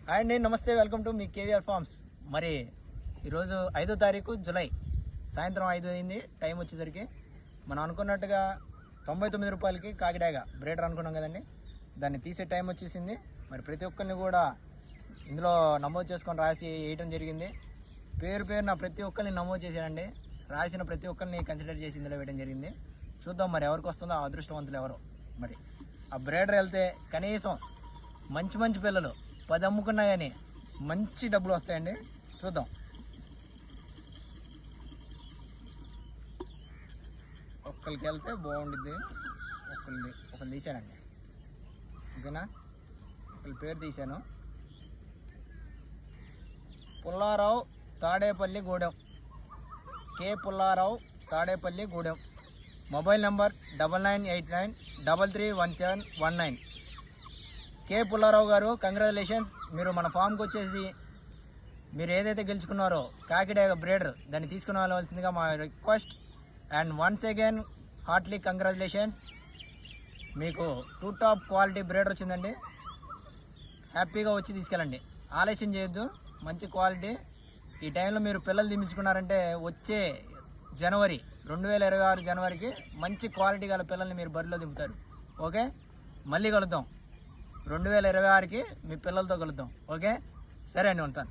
Hi అండి, నమస్తే, welcome to మీ కేవీఆర్ ఫార్మ్స్. మరి ఈరోజు 5వ తారీఖు జూలై సాయంత్రం 5 అయింది. టైం వచ్చేసరికి మనం అనుకున్నట్టుగా 99 రూపాయలకి కాకిడాగా బ్రేడర్ అనుకున్నాం కదండి, దాన్ని తీసే టైం వచ్చేసింది. మరి ప్రతి ఒక్కరిని కూడా ఇందులో నమోదు చేసుకొని రాసి వేయటం జరిగింది. పేరున ప్రతి ఒక్కరిని నమోదు చేశానండి. రాసిన ప్రతి ఒక్కరిని కన్సిడర్ చేసి ఇందులో వేయడం జరిగింది. చూద్దాం మరి ఎవరికి వస్తుందో ఆ అదృష్టవంతులు ఎవరో. మరి ఆ బ్రేడర్ వెళ్తే కనీసం మంచి పిల్లలు 10 అమ్ముకున్నా కానీ మంచి డబ్బులు వస్తాయండి. చూద్దాం. ఒక్కరికి వెళ్తే బాగుండిద్ది. ఒకళ్ళు తీశానండి, ఓకేనా? ఒకళ్ళ పేరు తీశాను, Pullarao Tadepalligudem, K Pullarao Tadepalligudem. Mobile number 9989331719. K Pullarao గారు, కంగ్రాచులేషన్స్. మీరు మన ఫామ్కి వచ్చేసి మీరు ఏదైతే గెలుచుకున్నారో కాకిడాగ బ్రేడర్, దాన్ని తీసుకుని వెళ్ళవలసిందిగా మా request. And once again Hartley congratulations. మీకు 2 టాప్ క్వాలిటీ బ్రేడర్ వచ్చిందండి. హ్యాపీగా వచ్చి తీసుకెళ్ళండి, ఆలస్యం చేయొద్దు. మంచి క్వాలిటీ. ఈ టైంలో మీరు పిల్లలు దింపించుకున్నారంటే వచ్చే జనవరి 2026 జనవరికి మంచి క్వాలిటీ గల పిల్లల్ని మీరు బరిలో దింపుతారు. ఓకే, మళ్ళీ కలుద్దాం. 2026కి మీ పిల్లలతో కలుద్దాం. ఓకే, సరే అండి, ఉంటాను.